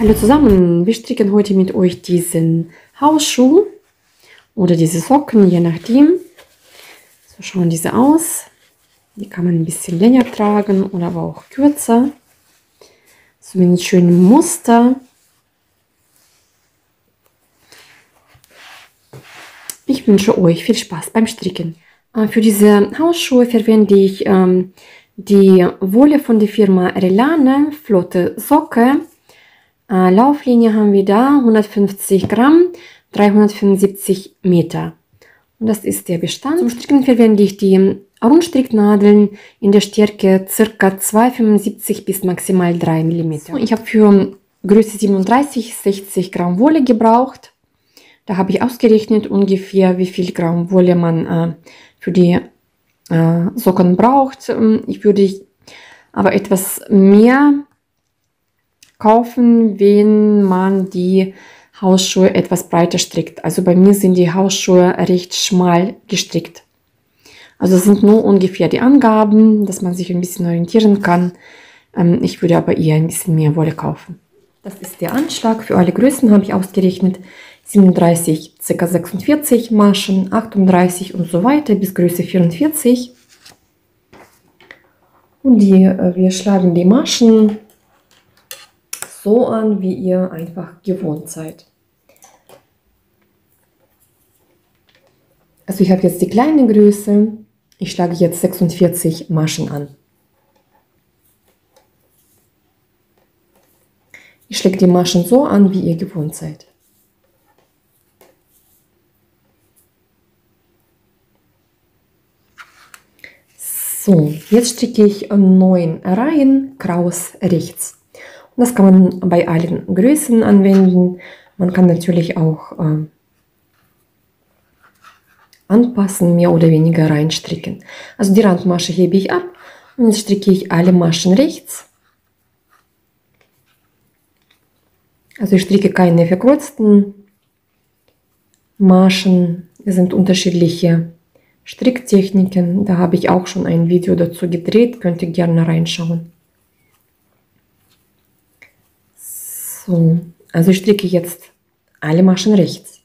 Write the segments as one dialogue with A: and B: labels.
A: Hallo zusammen, wir stricken heute mit euch diesen Hausschuh oder diese Socken, je nachdem. So schauen diese aus. Die kann man ein bisschen länger tragen oder aber auch kürzer. So mit einem schönen Muster. Ich wünsche euch viel Spaß beim Stricken. Für diese Hausschuhe verwende ich die Wolle von der Firma Relane, flotte Socke. Lauflinie haben wir da 150 Gramm, 375 Meter. Und das ist der Bestand. Zum Stricken verwende ich die Rundstricknadeln in der Stärke ca. 2,75 bis maximal 3 mm. So, ich habe für Größe 37 60 Gramm Wolle gebraucht. Da habe ich ausgerechnet ungefähr, wie viel Gramm Wolle man für die Socken braucht. Ich würde aber etwas mehr kaufen, wenn man die Hausschuhe etwas breiter strickt. Also bei mir sind die Hausschuhe recht schmal gestrickt. Also es sind nur ungefähr die Angaben, dass man sich ein bisschen orientieren kann. Ich würde aber eher ein bisschen mehr Wolle kaufen. Das ist der Anschlag. Für alle Größen habe ich ausgerechnet 37, ca. 46 Maschen, 38 und so weiter bis Größe 44. Und wir schlagen die Maschen so an, wie ihr einfach gewohnt seid. Also ich habe jetzt die kleine Größe. Ich schlage jetzt 46 Maschen an. Ich schlage die Maschen so an, wie ihr gewohnt seid. So, jetzt stricke ich 9 Reihen kraus rechts. Das kann man bei allen Größen anwenden. Man kann natürlich auch anpassen, mehr oder weniger reinstricken. Also die Randmasche hebe ich ab und jetzt stricke ich alle Maschen rechts. Also ich stricke keine verkreuzten Maschen. Es sind unterschiedliche Stricktechniken. Da habe ich auch schon ein Video dazu gedreht. Könnt ihr gerne reinschauen. So, also ich stricke jetzt alle Maschen rechts.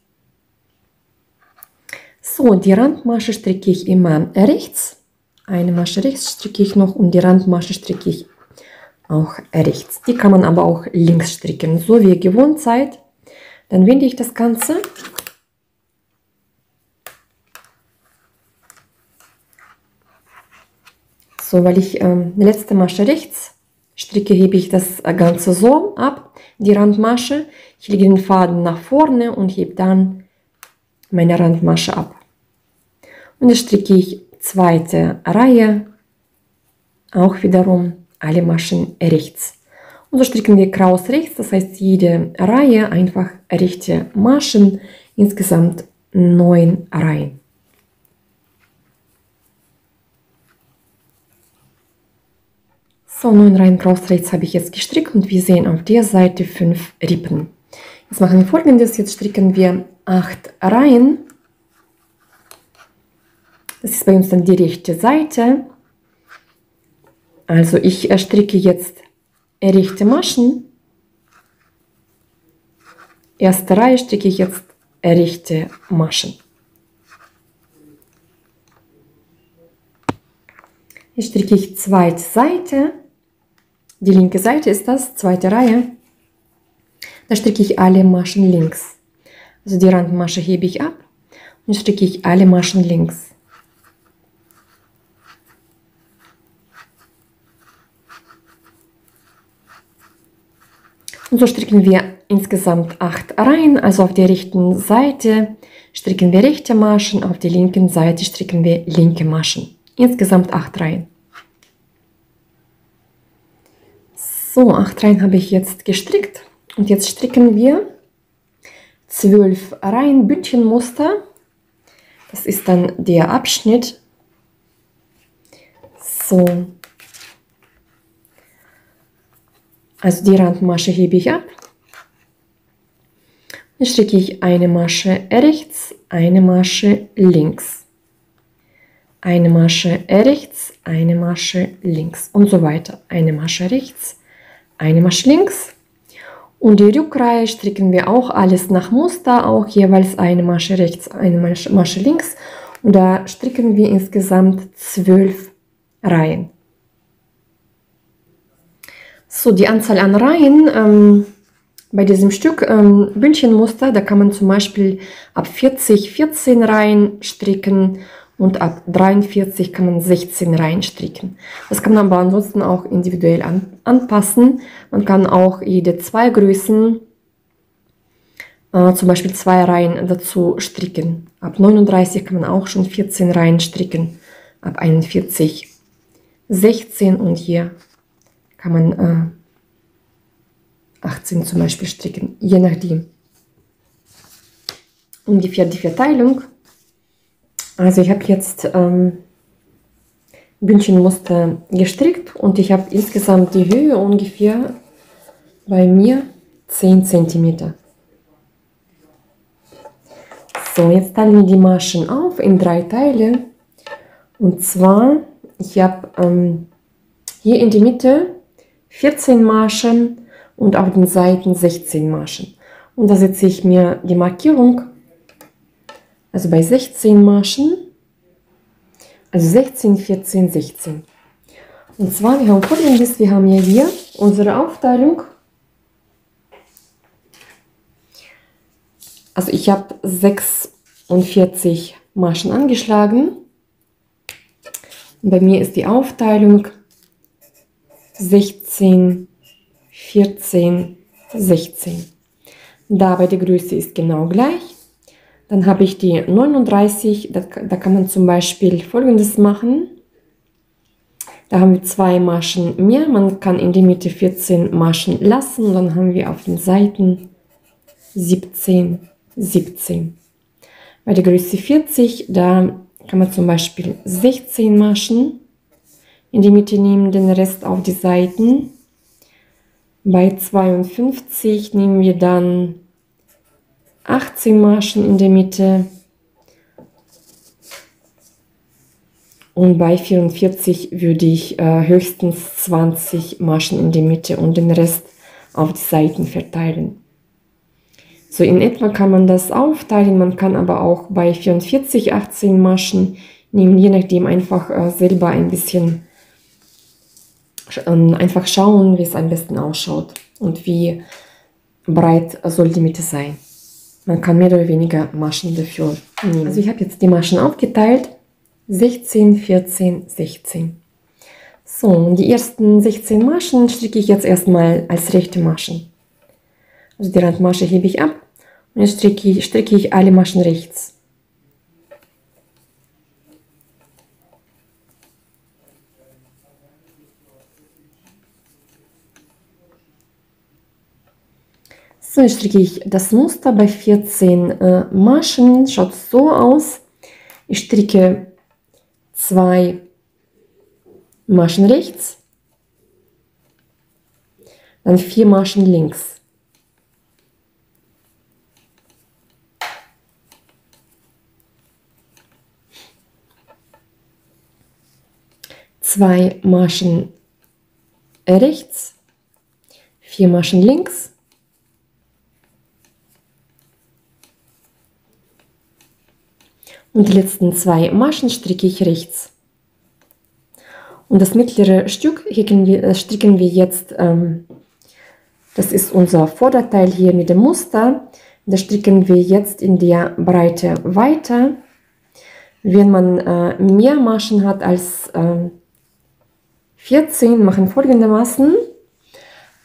A: So, die Randmasche stricke ich immer rechts. Eine Masche rechts stricke ich noch und die Randmasche stricke ich auch rechts. Die kann man aber auch links stricken, so wie ihr gewohnt seid. Dann wende ich das Ganze. So, weil ich die letzte Masche rechts stricke, hebe ich das Ganze so ab, die Randmasche. Ich lege den Faden nach vorne und hebe dann meine Randmasche ab. Und jetzt stricke ich zweite Reihe, auch wiederum alle Maschen rechts. Und so stricken wir kraus rechts, das heißt jede Reihe einfach rechte Maschen, insgesamt 9 Reihen. So, 9 Reihen kraus rechts habe ich jetzt gestrickt und wir sehen auf der Seite 5 Rippen. Jetzt machen wir Folgendes, jetzt stricken wir 8 Reihen. Das ist bei uns dann die rechte Seite. Also ich stricke jetzt rechte Maschen. Erste Reihe stricke ich jetzt rechte Maschen. Jetzt stricke ich zweite Seite. Die linke Seite ist das, zweite Reihe. Da stricke ich alle Maschen links. Also die Randmasche hebe ich ab und stricke ich alle Maschen links. Und so stricken wir insgesamt 8 Reihen. Also auf der rechten Seite stricken wir rechte Maschen, auf der linken Seite stricken wir linke Maschen. Insgesamt 8 Reihen. So, 8 Reihen habe ich jetzt gestrickt und jetzt stricken wir 12 Reihen Bündchenmuster. Das ist dann der Abschnitt. So. Also die Randmasche hebe ich ab. Dann stricke ich eine Masche rechts, eine Masche links. Eine Masche rechts, eine Masche links und so weiter. Eine Masche rechts, eine Masche links Und die Rückreihe stricken wir auch alles nach Muster, auch jeweils eine Masche rechts, eine Masche links. Und da stricken wir insgesamt 12 Reihen. So, die Anzahl an Reihen bei diesem Stück Bündchenmuster, da kann man zum Beispiel ab 40 14 Reihen stricken und ab 43 kann man 16 Reihen stricken. Das kann man aber ansonsten auch individuell anpassen. Man kann auch jede 2 Größen, zum Beispiel 2 Reihen dazu stricken. Ab 39 kann man auch schon 14 Reihen stricken, ab 41 16 und hier kann man 18 zum Beispiel stricken, je nachdem. Ungefähr die Verteilung. Also ich habe jetzt Bündchenmuster gestrickt und ich habe insgesamt die Höhe ungefähr bei mir 10 cm. So, jetzt teilen wir die Maschen auf in 3 Teile. Und zwar, ich habe hier in die Mitte 14 Maschen und auf den Seiten 16 Maschen. Und da setze ich mir die Markierung, also bei 16 Maschen, also 16, 14, 16. Und zwar, wir haben Folgendes, wir haben ja hier unsere Aufteilung. Also ich habe 46 Maschen angeschlagen. Und bei mir ist die Aufteilung 16, 14, 16. Dabei die Größe ist genau gleich. Dann habe ich die 39, da kann man zum Beispiel Folgendes machen. Da haben wir 2 Maschen mehr, man kann in die Mitte 14 Maschen lassen. Dann haben wir auf den Seiten 17, 17. Bei der Größe 40, da kann man zum Beispiel 16 Maschen in die Mitte nehmen, den Rest auf die Seiten. Bei 52 nehmen wir dann 18 Maschen in der Mitte und bei 44 würde ich höchstens 20 Maschen in der Mitte und den Rest auf die Seiten verteilen. So in etwa kann man das aufteilen, man kann aber auch bei 44 18 Maschen nehmen, je nachdem einfach selber ein bisschen einfach schauen, wie es am besten ausschaut und wie breit soll die Mitte sein. Man kann mehr oder weniger Maschen dafür nehmen. Also ich habe jetzt die Maschen aufgeteilt, 16, 14, 16. So, und die ersten 16 Maschen stricke ich jetzt erstmal als rechte Maschen. Also die Randmasche hebe ich ab und jetzt stricke ich alle Maschen rechts. So, jetzt stricke ich das Muster bei 14 Maschen. Schaut so aus. Ich stricke 2 Maschen rechts, dann 4 Maschen links. Zwei Maschen rechts, 4 Maschen links. Und die letzten 2 Maschen stricke ich rechts. Und das mittlere Stück stricken wir jetzt, das ist unser Vorderteil hier mit dem Muster, das stricken wir jetzt in der Breite weiter. Wenn man mehr Maschen hat als 14, machen folgendermaßen.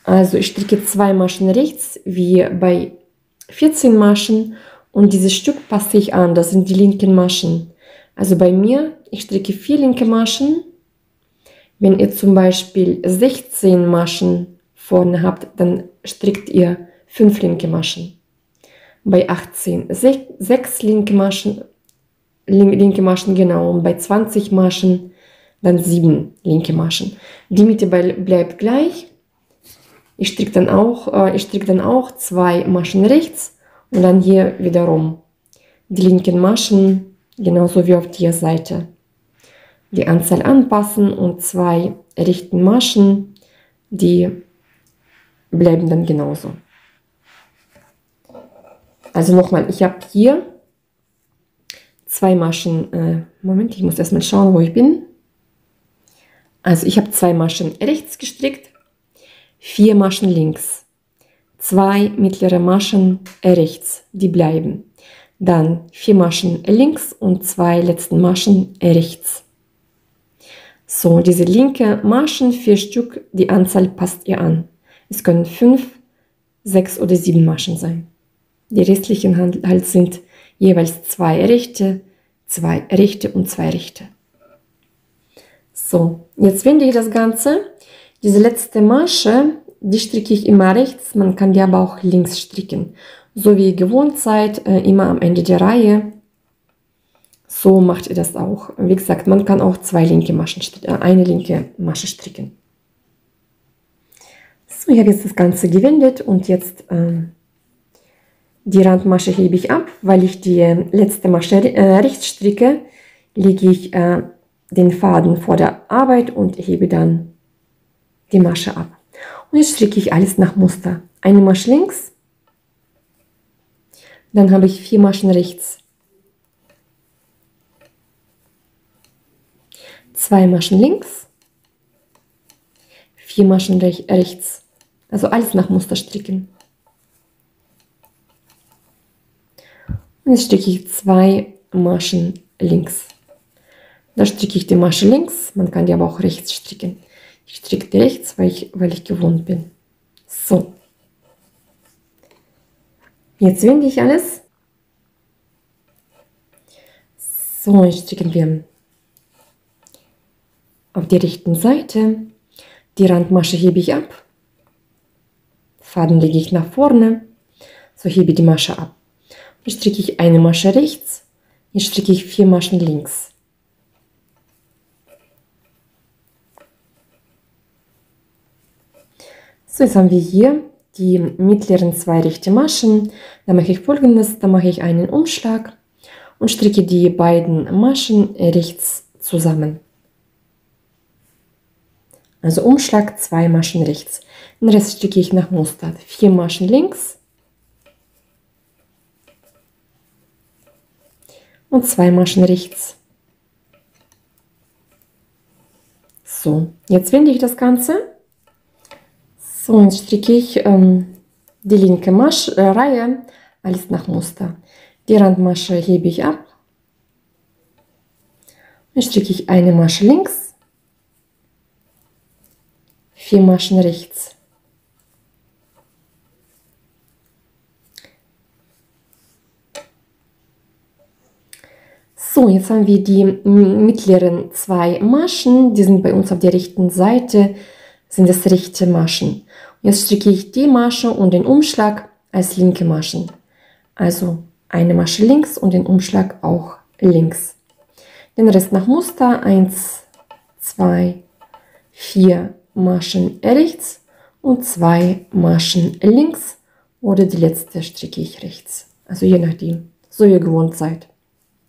A: Also ich stricke 2 Maschen rechts, wie bei 14 Maschen. Und dieses Stück passe ich an, das sind die linken Maschen. Also bei mir, ich stricke 4 linke Maschen. Wenn ihr zum Beispiel 16 Maschen vorne habt, dann strickt ihr 5 linke Maschen. Bei 18 6 linke Maschen, genau. Und bei 20 Maschen dann 7 linke Maschen. Die Mitte bleibt gleich. Ich stricke dann auch 2 Maschen rechts. Und dann hier wiederum die linken Maschen, genauso wie auf der Seite. Die Anzahl anpassen und 2 rechten Maschen, die bleiben dann genauso. Also nochmal, ich habe hier 2 Maschen, Moment, ich muss erstmal schauen, wo ich bin. Also ich habe 2 Maschen rechts gestrickt, 4 Maschen links, 2 mittlere Maschen rechts, die bleiben. Dann 4 Maschen links und 2 letzten Maschen rechts. So, diese linke Maschen, 4 Stück, die Anzahl passt ihr an. Es können 5, 6 oder 7 Maschen sein. Die restlichen halt sind jeweils 2 rechte und 2 rechte. So, jetzt wende ich das Ganze. Diese letzte Masche, die stricke ich immer rechts, man kann die aber auch links stricken. So wie ihr gewohnt seid, immer am Ende der Reihe. So macht ihr das auch. Wie gesagt, man kann auch eine linke Masche stricken. So, ich habe jetzt das Ganze gewendet und jetzt die Randmasche hebe ich ab. Weil ich die letzte Masche rechts stricke, lege ich den Faden vor der Arbeit und hebe dann die Masche ab. Und jetzt stricke ich alles nach Muster. Eine Masche links, dann habe ich 4 Maschen rechts, 2 Maschen links, 4 Maschen rechts. Also alles nach Muster stricken. Und jetzt stricke ich 2 Maschen links. Da stricke ich die Masche links, man kann die aber auch rechts stricken. Ich stricke die rechts, weil ich gewohnt bin. So. Jetzt wende ich alles. So, jetzt stricken wir auf die rechten Seite. Die Randmasche hebe ich ab. Faden lege ich nach vorne. So hebe ich die Masche ab. Jetzt stricke ich eine Masche rechts. Jetzt stricke ich 4 Maschen links. So, jetzt haben wir hier die mittleren 2 rechte Maschen. Da mache ich Folgendes, da mache ich einen Umschlag und stricke die beiden Maschen rechts zusammen. Also Umschlag, 2 Maschen rechts. Den Rest stricke ich nach Muster. 4 Maschen links und 2 Maschen rechts. So, jetzt wende ich das Ganze. So, jetzt stricke ich die linke Reihe, alles nach Muster. Die Randmasche hebe ich ab. Dann stricke ich eine Masche links, 4 Maschen rechts. So, jetzt haben wir die mittleren 2 Maschen, die sind bei uns auf der rechten Seite, sind das rechte Maschen. Und jetzt stricke ich die Masche und den Umschlag als linke Maschen. Also eine Masche links und den Umschlag auch links. Den Rest nach Muster 1, 2, 4 Maschen rechts und 2 Maschen links oder die letzte stricke ich rechts. Also je nachdem, so wie ihr gewohnt seid.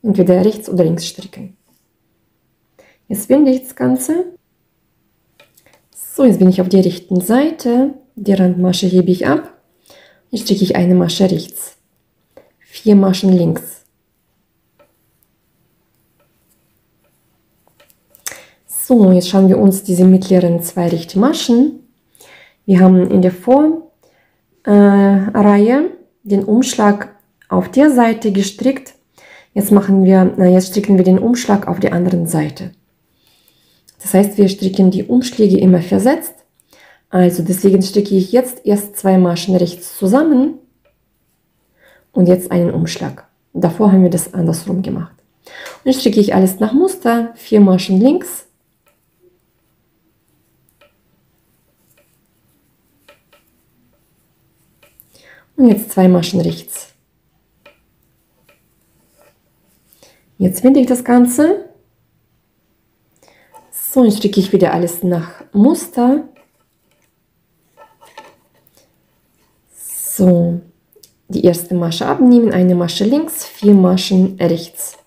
A: Entweder rechts oder links stricken. Jetzt wende ich das Ganze. So, jetzt bin ich auf der rechten Seite. Die Randmasche hebe ich ab. Jetzt stricke ich eine Masche rechts. 4 Maschen links. So, jetzt schauen wir uns diese mittleren 2 rechte Maschen. Wir haben in der Vorreihe den Umschlag auf der Seite gestrickt. Jetzt stricken wir den Umschlag auf der anderen Seite. Das heißt, wir stricken die Umschläge immer versetzt. Also deswegen stricke ich jetzt erst 2 Maschen rechts zusammen und jetzt einen Umschlag. Davor haben wir das andersrum gemacht. Und jetzt stricke ich alles nach Muster, 4 Maschen links. Und jetzt 2 Maschen rechts. Jetzt wende ich das Ganze. So, jetzt stricke ich wieder alles nach Muster. So, die erste Masche abnehmen, eine Masche links, 4 Maschen rechts.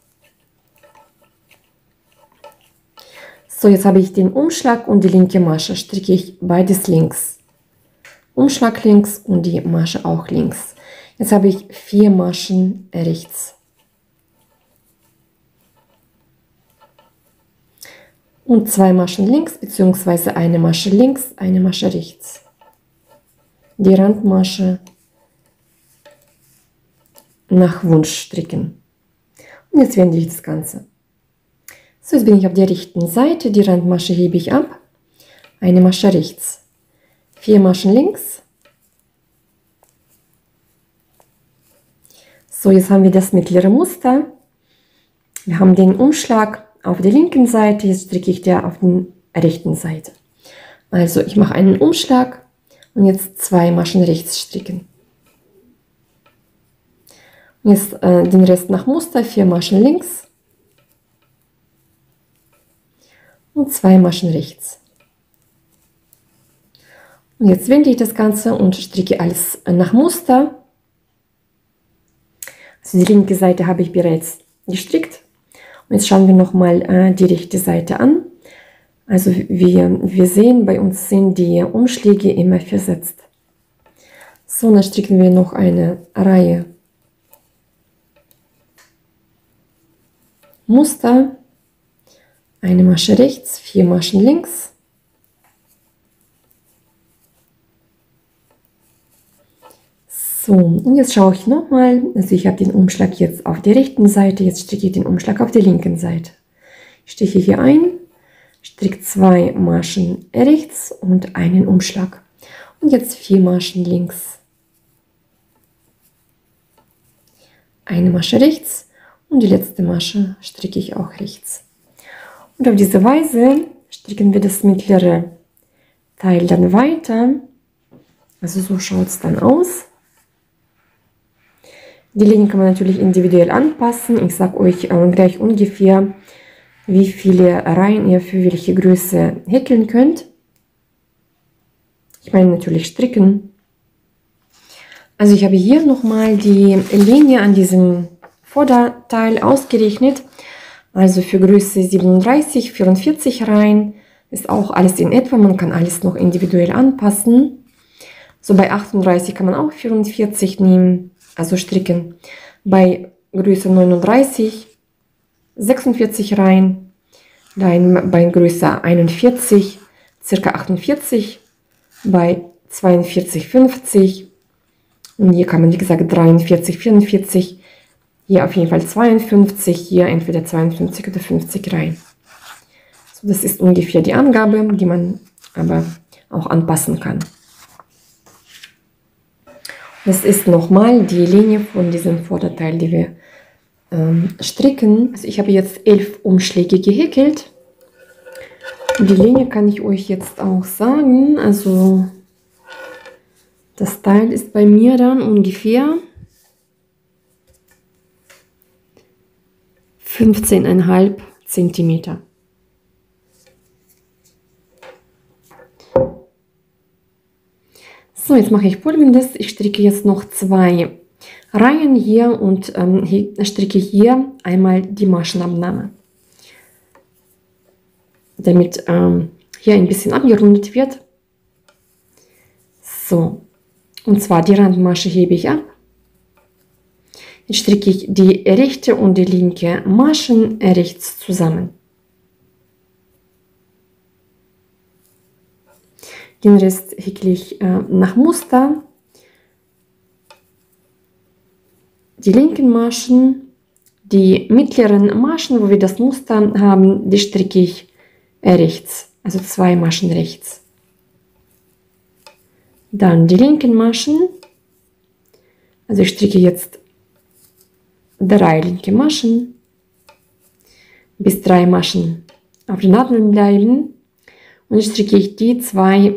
A: So, jetzt habe ich den Umschlag und die linke Masche, stricke ich beides links. Umschlag links und die Masche auch links. Jetzt habe ich 4 Maschen rechts. Und 2 Maschen links, beziehungsweise eine Masche links, eine Masche rechts. Die Randmasche nach Wunsch stricken. Und jetzt wende ich das Ganze. So, jetzt bin ich auf der rechten Seite, die Randmasche hebe ich ab, eine Masche rechts, 4 Maschen links. So, jetzt haben wir das mittlere Muster. Wir haben den Umschlag auf der linken Seite, jetzt stricke ich der auf der rechten Seite. Also ich mache einen Umschlag und jetzt 2 Maschen rechts stricken. Und jetzt den Rest nach Muster, 4 Maschen links und 2 Maschen rechts. Und jetzt wende ich das Ganze und stricke alles nach Muster. Also die linke Seite habe ich bereits gestrickt. Und jetzt schauen wir nochmal die rechte Seite an. Also wir sehen, bei uns sind die Umschläge immer versetzt. So, dann stricken wir noch eine Reihe Muster, eine Masche rechts, 4 Maschen links. So, und jetzt schaue ich nochmal, also ich habe den Umschlag jetzt auf der rechten Seite, jetzt stricke ich den Umschlag auf der linken Seite. Ich stiche hier ein, stricke 2 Maschen rechts und einen Umschlag. Und jetzt 4 Maschen links. Eine Masche rechts und die letzte Masche stricke ich auch rechts. Und auf diese Weise stricken wir das mittlere Teil dann weiter. Also so schaut es dann aus. Die Linien kann man natürlich individuell anpassen. Ich sage euch gleich ungefähr, wie viele Reihen ihr für welche Größe häkeln könnt. Ich meine natürlich stricken. Also ich habe hier nochmal die Linie an diesem Vorderteil ausgerechnet. Also für Größe 37, 44 Reihen ist auch alles in etwa. Man kann alles noch individuell anpassen. So bei 38 kann man auch 44 nehmen. Also stricken. Bei Größe 39 46 Reihen, dann bei Größe 41 ca. 48, bei 42 50 und hier kann man wie gesagt 43 44, hier auf jeden Fall 52, hier entweder 52 oder 50 Reihen. So, das ist ungefähr die Angabe, die man aber auch anpassen kann. Das ist nochmal die Linie von diesem Vorderteil, die wir stricken. Also ich habe jetzt 11 Umschläge gehäkelt. Die Linie kann ich euch jetzt auch sagen. Also das Teil ist bei mir dann ungefähr 15,5 Zentimeter. So, jetzt mache ich Folgendes. Ich stricke jetzt noch 2 Reihen hier und stricke hier einmal die Maschenabnahme, damit hier ein bisschen abgerundet wird. So, und zwar die Randmasche hebe ich ab. Jetzt stricke ich die rechte und die linke Maschen rechts zusammen. Den Rest häkle ich nach Muster. Die linken Maschen, die mittleren Maschen, wo wir das Muster haben, die stricke ich rechts, also 2 Maschen rechts. Dann die linken Maschen, also ich stricke jetzt 3 linke Maschen, bis 3 Maschen auf den Nadeln bleiben und jetzt stricke ich die 2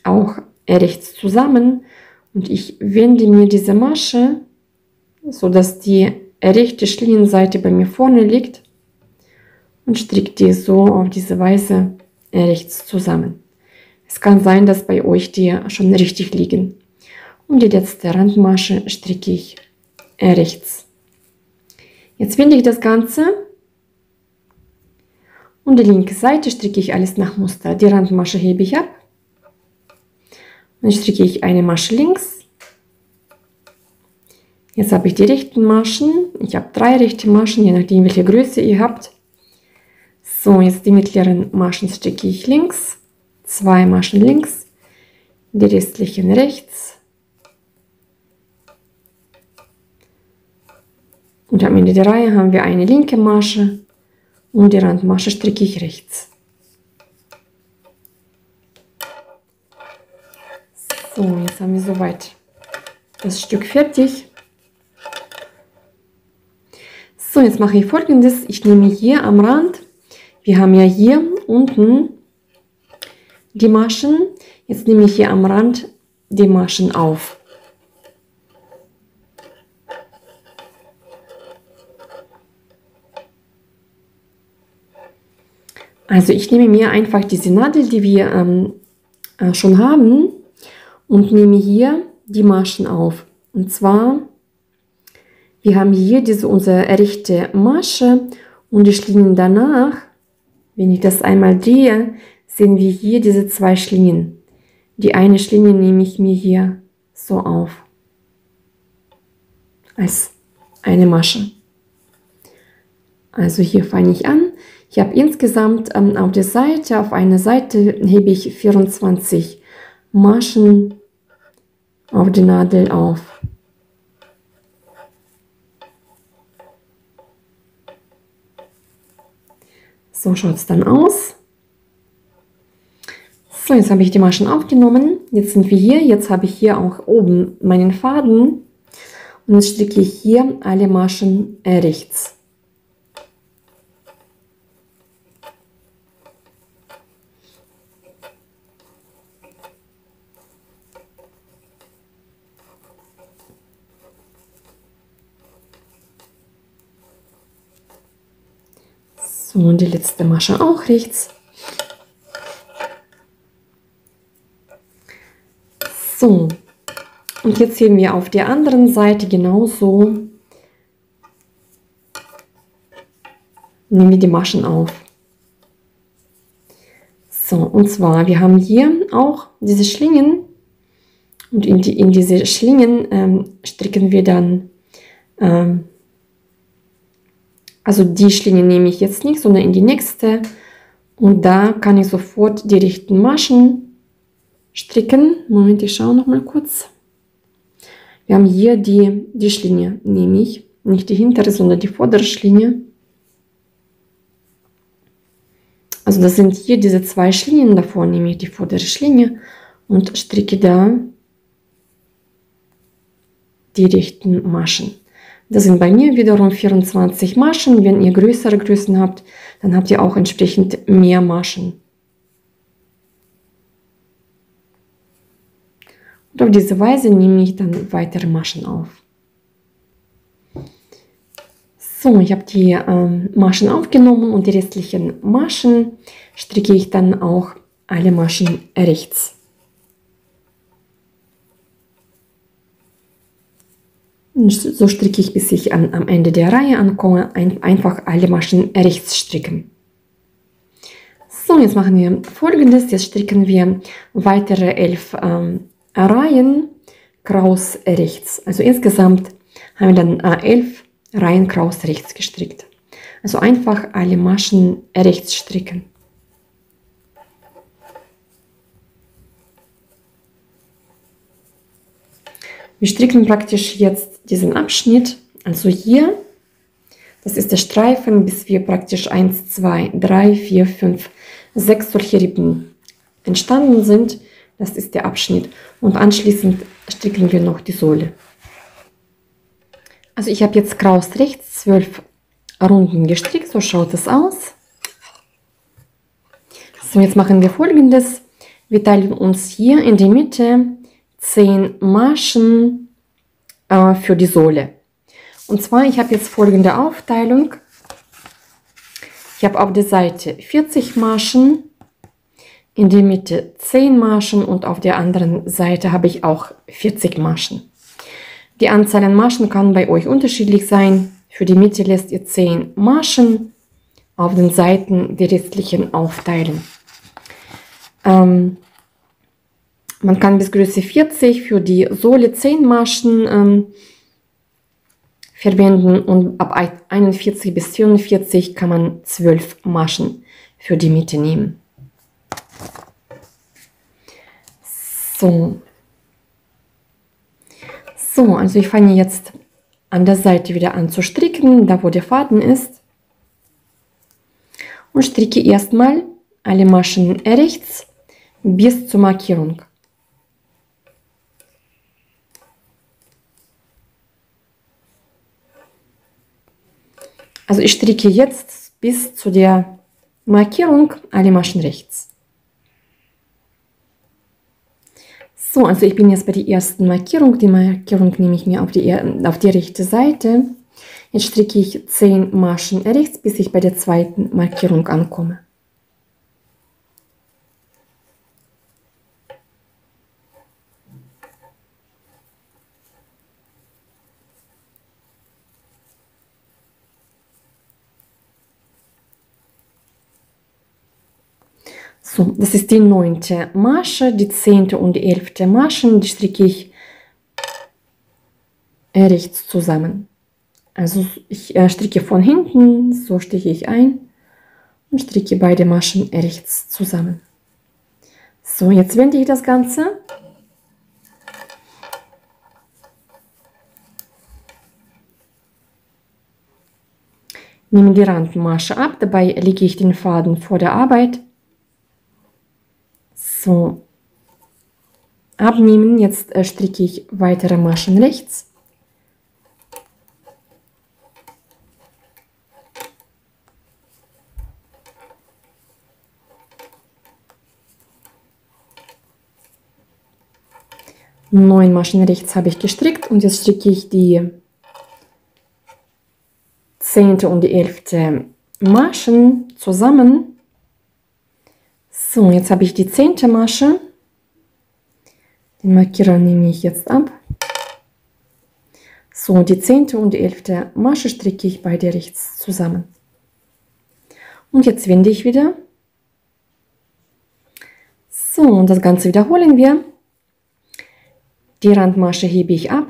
A: auch rechts zusammen und ich wende mir diese Masche, so dass die rechte Schlingenseite bei mir vorne liegt und stricke die so auf diese Weise rechts zusammen. Es kann sein, dass bei euch die schon richtig liegen. Und die letzte Randmasche stricke ich rechts. Jetzt wende ich das Ganze und die linke Seite stricke ich alles nach Muster. Die Randmasche hebe ich ab. Dann stricke ich eine Masche links, Jetzt habe ich die rechten Maschen. Ich habe 3 rechte Maschen, je nachdem welche Größe ihr habt. So, jetzt die mittleren Maschen stricke ich links, 2 Maschen links, die restlichen rechts. Und am Ende der Reihe haben wir eine linke Masche und die Randmasche stricke ich rechts. So, jetzt haben wir soweit das Stück fertig. So, jetzt mache ich Folgendes. Ich nehme hier am Rand, wir haben ja hier unten die Maschen, jetzt nehme ich hier am Rand die Maschen auf. Also ich nehme mir einfach diese Nadel, die wir schon haben, und nehme hier die Maschen auf. Und zwar, wir haben hier unsere rechte Masche und die Schlingen danach, wenn ich das einmal drehe, sehen wir hier diese 2 Schlingen. Die eine Schlinge nehme ich mir hier so auf, als eine Masche. Also hier fange ich an. Ich habe insgesamt auf der Seite, auf einer Seite hebe ich 24 Maschen auf die Nadel auf. So schaut es dann aus. So, jetzt habe ich die Maschen aufgenommen. Jetzt sind wir hier. Jetzt habe ich hier auch oben meinen Faden. Und jetzt stricke ich hier alle Maschen rechts. So, und die letzte Masche auch rechts. So, und jetzt heben wir auf der anderen Seite genauso, nehmen wir die Maschen auf. So, und zwar, wir haben hier auch diese Schlingen und in diese Schlingen stricken wir dann, also die Schlinge nehme ich jetzt nicht, sondern in die nächste, und da kann ich sofort die rechten Maschen stricken. Moment, ich schaue noch mal kurz. Wir haben hier die Schlinge, nehme ich, nicht die hintere, sondern die vordere Schlinge. Also das sind hier diese 2 Schlingen, davor nehme ich die vordere Schlinge und stricke da die rechten Maschen. Das sind bei mir wiederum 24 Maschen. Wenn ihr größere Größen habt, dann habt ihr auch entsprechend mehr Maschen. Und auf diese Weise nehme ich dann weitere Maschen auf. So, ich habe die Maschen aufgenommen und die restlichen Maschen stricke ich dann auch alle Maschen rechts. Und so stricke ich, bis ich am Ende der Reihe ankomme, einfach alle Maschen rechts stricken. So, jetzt machen wir Folgendes. Jetzt stricken wir weitere 11 Reihen Kraus rechts. Also insgesamt haben wir dann 11 Reihen Kraus rechts gestrickt. Also einfach alle Maschen rechts stricken. Wir stricken praktisch jetzt diesen Abschnitt, also hier, das ist der Streifen, bis wir praktisch 1, 2, 3, 4, 5, 6 solche Rippen entstanden sind. Das ist der Abschnitt. Und anschließend stricken wir noch die Sohle. Also ich habe jetzt Kraus rechts 12 Runden gestrickt, so schaut es aus. So, jetzt machen wir Folgendes. Wir teilen uns hier in die Mitte 10 Maschen für die Sohle. Und zwar, ich habe jetzt folgende Aufteilung. Ich habe auf der Seite 40 Maschen, in der Mitte 10 Maschen und auf der anderen Seite habe ich auch 40 Maschen. Die Anzahl an Maschen kann bei euch unterschiedlich sein. Für die Mitte lässt ihr 10 Maschen, auf den Seiten die restlichen aufteilen. Man kann bis Größe 40 für die Sohle 10 Maschen verwenden und ab 41 bis 44 kann man 12 Maschen für die Mitte nehmen. So, also ich fange jetzt an der Seite wieder an zu stricken, da wo der Faden ist, und stricke erstmal alle Maschen rechts bis zur Markierung. Also ich stricke jetzt bis zu der Markierung alle Maschen rechts. So, also ich bin jetzt bei der ersten Markierung. Die Markierung nehme ich mir auf die rechte Seite. Jetzt stricke ich 10 Maschen rechts, bis ich bei der zweiten Markierung ankomme. So, das ist die 9. Masche, die 10. und die 11. Maschen, die stricke ich rechts zusammen. Also ich stricke von hinten, so stiche ich ein und stricke beide Maschen rechts zusammen. So, jetzt wende ich das Ganze. Nehme die Randmasche ab, dabei lege ich den Faden vor der Arbeit. So, abnehmen, jetzt stricke ich weitere Maschen rechts. Neun Maschen rechts habe ich gestrickt und jetzt stricke ich die 10. und die 11. Maschen zusammen. So, jetzt habe ich die 10. Masche. Den Markierer nehme ich jetzt ab. So, die 10. und die 11. Masche stricke ich beide rechts zusammen. Und jetzt wende ich wieder. So, und das Ganze wiederholen wir. Die Randmasche hebe ich ab.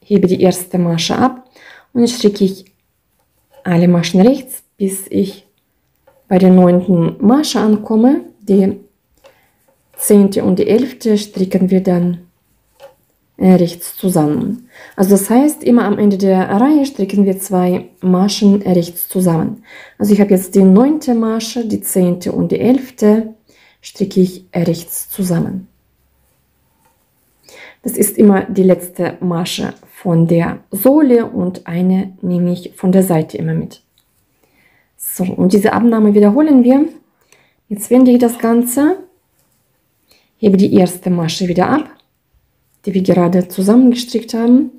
A: Hebe die erste Masche ab. Und jetzt stricke ich alle Maschen rechts, bis ich bei der 9. Masche ankomme. Die 10. und die 11. stricken wir dann rechts zusammen. Also das heißt, immer am Ende der Reihe stricken wir 2 Maschen rechts zusammen. Also ich habe jetzt die 9. Masche, die 10. und die 11. stricke ich rechts zusammen. Das ist immer die letzte Masche von der Sohle und eine nehme ich von der Seite immer mit. So, und diese Abnahme wiederholen wir. Jetzt wende ich das Ganze, hebe die erste Masche wieder ab, die wir gerade zusammengestrickt haben,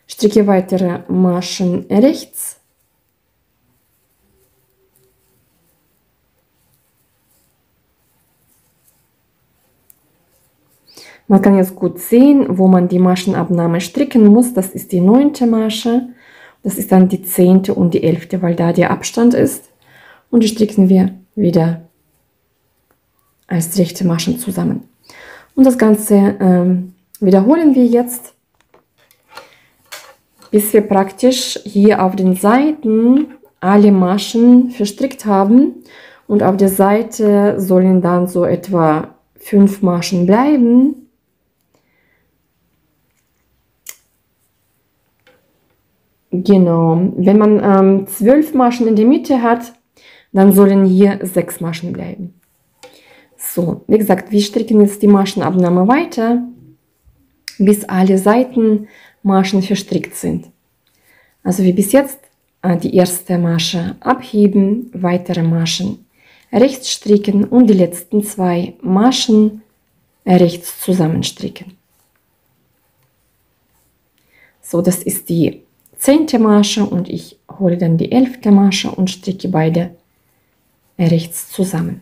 A: stricke weitere Maschen rechts, man kann jetzt gut sehen, wo man die Maschenabnahme stricken muss. Das ist die 9. Masche, das ist dann die 10. und die 11., weil da der Abstand ist. Und die stricken wir wieder als rechte Maschen zusammen. Und das Ganze wiederholen wir jetzt, bis wir praktisch hier auf den Seiten alle Maschen verstrickt haben. Und auf der Seite sollen dann so etwa 5 Maschen bleiben. Genau, wenn man 12 Maschen in der Mitte hat, dann sollen hier 6 Maschen bleiben. So, wie gesagt, wir stricken jetzt die Maschenabnahme weiter, bis alle Seitenmaschen verstrickt sind. Also wie bis jetzt, die erste Masche abheben, weitere Maschen rechts stricken und die letzten 2 Maschen rechts zusammenstricken. So, das ist die 10. Masche und ich hole dann die 11. Masche und stricke beide rechts zusammen.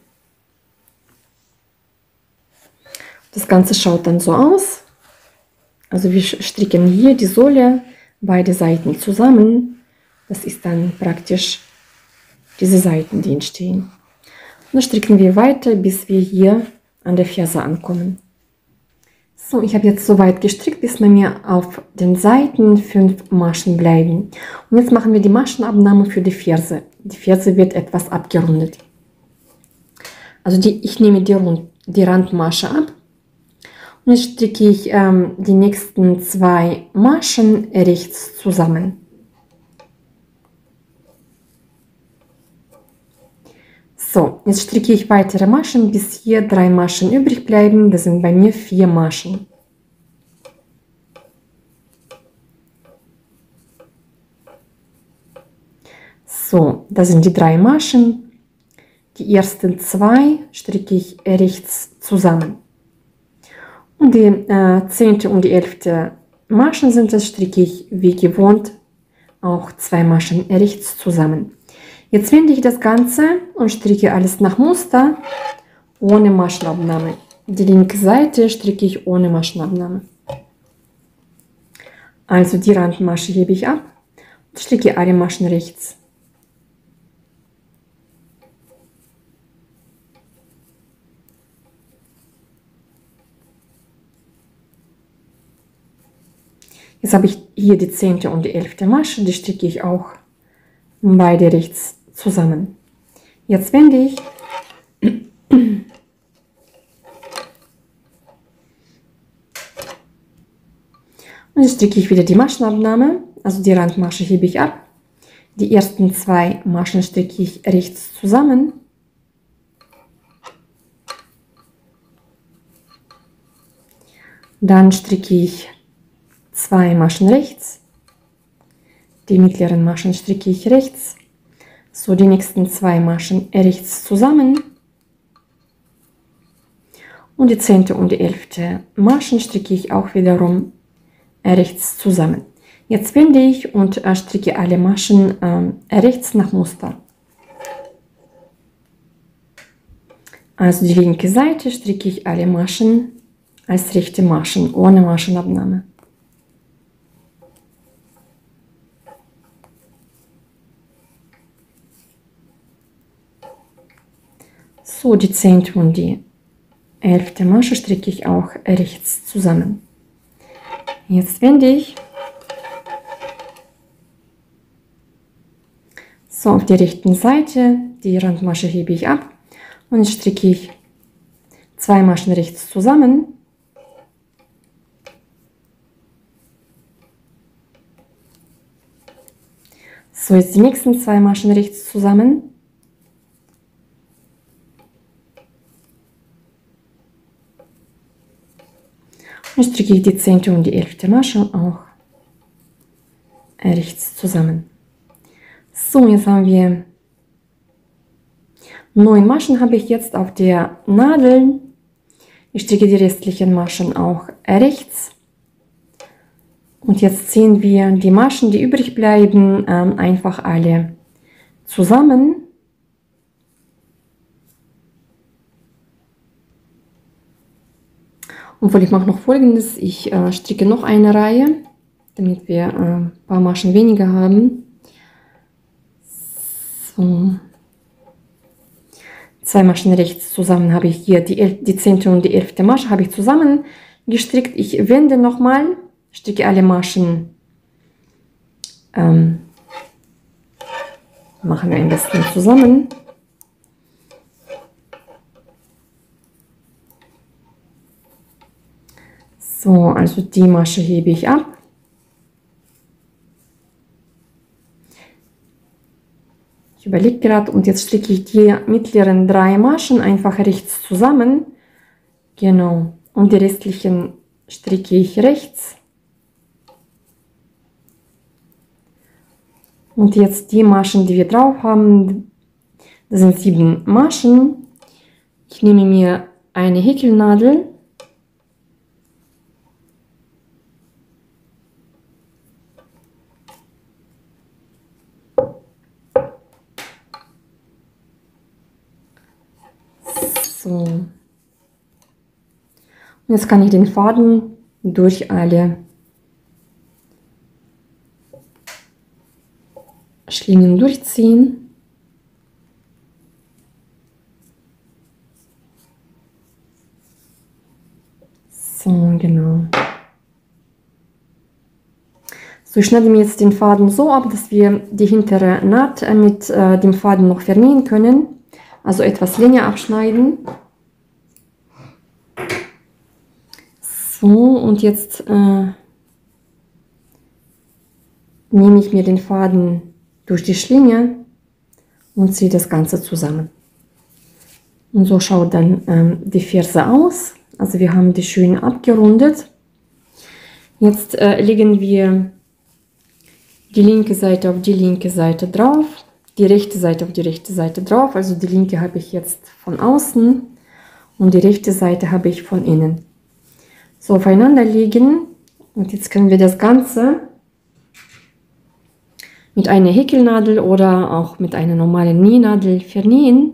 A: Das Ganze schaut dann so aus. Also wir stricken hier die Sohle, beide Seiten zusammen. Das ist dann praktisch diese Seiten, die entstehen. Und dann stricken wir weiter, bis wir hier an der Ferse ankommen. So, ich habe jetzt soweit gestrickt, bis bei mir auf den Seiten 5 Maschen bleiben. Und jetzt machen wir die Maschenabnahme für die Ferse. Die Ferse wird etwas abgerundet. Also ich nehme die Randmasche ab. Und jetzt stricke ich die nächsten 2 Maschen rechts zusammen. So, jetzt stricke ich weitere Maschen, bis hier 3 Maschen übrig bleiben. Das sind bei mir 4 Maschen. So, das sind die 3 Maschen. Die ersten 2 stricke ich rechts zusammen. Und die 10. und die 11. Maschen sind das, stricke ich wie gewohnt auch 2 Maschen rechts zusammen. Jetzt wende ich das Ganze und stricke alles nach Muster ohne Maschenabnahme. Die linke Seite stricke ich ohne Maschenabnahme. Also die Randmasche hebe ich ab und stricke alle Maschen rechts. Jetzt habe ich hier die 10. und die 11. Masche, die stricke ich auch beide rechts zusammen. Jetzt wende ich und jetzt stricke ich wieder die Maschenabnahme, also die Randmasche hebe ich ab. Die ersten 2 Maschen stricke ich rechts zusammen. Dann stricke ich 2 Maschen rechts. Die mittleren Maschen stricke ich rechts. So, die nächsten 2 Maschen rechts zusammen. Und die 10. und die 11. Maschen stricke ich auch wiederum rechts zusammen. Jetzt wende ich und stricke alle Maschen rechts nach Muster. Also die linke Seite stricke ich alle Maschen als rechte Maschen ohne Maschenabnahme. So, die 10. und die 11. Masche stricke ich auch rechts zusammen. Jetzt wende ich so auf die rechten Seite, die Randmasche hebe ich ab und jetzt stricke ich 2 Maschen rechts zusammen. So, jetzt die nächsten 2 Maschen rechts zusammen. Und stricke ich die 10. und die 11. Masche auch rechts zusammen. So, jetzt haben wir 9 Maschen habe ich jetzt auf der Nadel. Ich stricke die restlichen Maschen auch rechts. Und jetzt ziehen wir die Maschen, die übrig bleiben, einfach alle zusammen. Obwohl, ich mache noch Folgendes, ich stricke noch eine Reihe, damit wir ein paar Maschen weniger haben. So. 2 Maschen rechts zusammen habe ich hier, die 10. und die 11. Masche habe ich zusammen gestrickt. Ich wende nochmal, stricke alle Maschen, machen wir ein bisschen zusammen. So, also die Masche hebe ich ab. Ich überlege gerade und jetzt stricke ich die mittleren 3 Maschen einfach rechts zusammen. Genau. Und die restlichen stricke ich rechts. Und jetzt die Maschen, die wir drauf haben, das sind 7 Maschen. Ich nehme mir eine Häkelnadel. So. Und jetzt kann ich den Faden durch alle Schlingen durchziehen. So, genau. So, ich schneide mir jetzt den Faden so ab, dass wir die hintere Naht mit dem Faden noch vernähen können. Also etwas länger abschneiden. So, und jetzt nehme ich mir den Faden durch die Schlinge und ziehe das Ganze zusammen. Und so schaut dann die Ferse aus. Also wir haben die schön abgerundet. Jetzt legen wir die linke Seite auf die linke Seite drauf, die rechte Seite auf die rechte Seite drauf. Also die linke habe ich jetzt von außen und die rechte Seite habe ich von innen. So aufeinander legen und jetzt können wir das Ganze mit einer Häkelnadel oder auch mit einer normalen Nähnadel vernähen.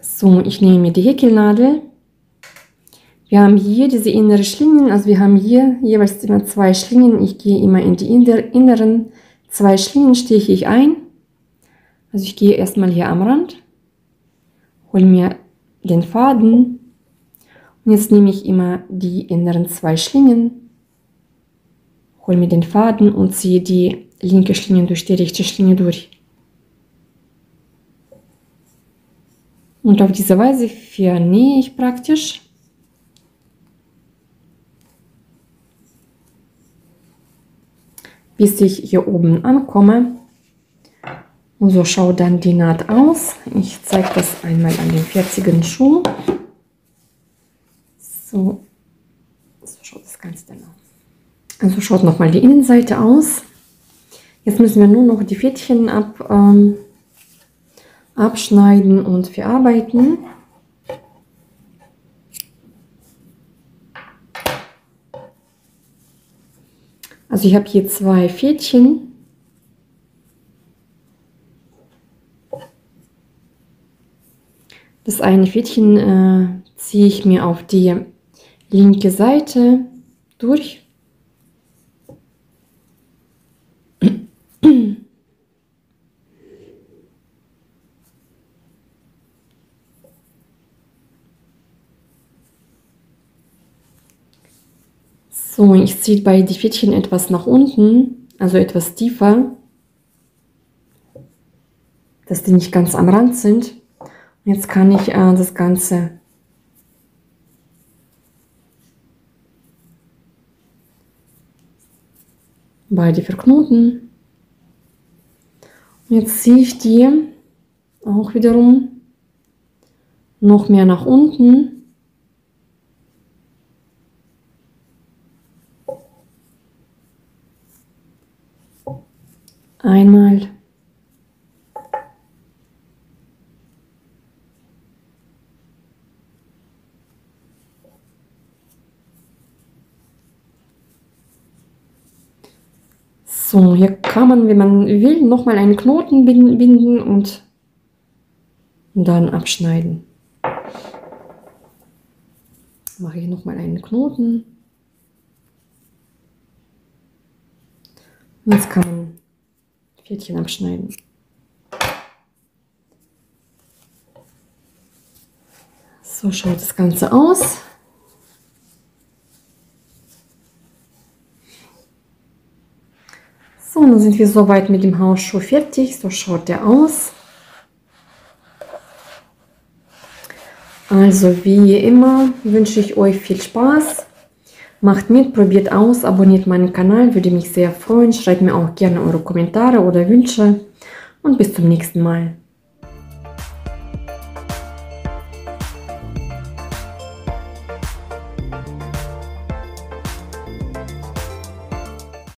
A: So, ich nehme die Häkelnadel. Wir haben hier diese innere Schlingen, also wir haben hier jeweils immer 2 Schlingen. Ich gehe immer in die inneren 2 Schlingen, steche ich ein. Also ich gehe erstmal hier am Rand, hole mir den Faden und jetzt nehme ich immer die inneren 2 Schlingen, hole mir den Faden und ziehe die linke Schlinge durch die rechte Schlinge durch. Und auf diese Weise vernähe ich praktisch. Bis ich hier oben ankomme. Und so schaut dann die Naht aus. Ich zeige das einmal an dem fertigen Schuh. So schaut das Ganze dann aus. Also schaut nochmal die Innenseite aus. Jetzt müssen wir nur noch die Fädchen abschneiden und verarbeiten. Also ich habe hier 2 Fädchen. Das eine Fädchen ziehe ich mir auf die linke Seite durch. So, ich ziehe bei die Fädchen etwas nach unten, also etwas tiefer, dass die nicht ganz am Rand sind. Und jetzt kann ich das Ganze beide verknoten. Und jetzt ziehe ich die auch wiederum noch mehr nach unten. Einmal. So, hier kann man, wenn man will, nochmal einen Knoten binden und dann abschneiden. Mache ich nochmal einen Knoten. Und jetzt kann man Fädchen abschneiden. So schaut das Ganze aus. So, dann sind wir soweit mit dem Hausschuh fertig. So schaut der aus. Also wie immer wünsche ich euch viel Spaß. Macht mit, probiert aus, abonniert meinen Kanal, würde mich sehr freuen. Schreibt mir auch gerne eure Kommentare oder Wünsche und bis zum nächsten Mal.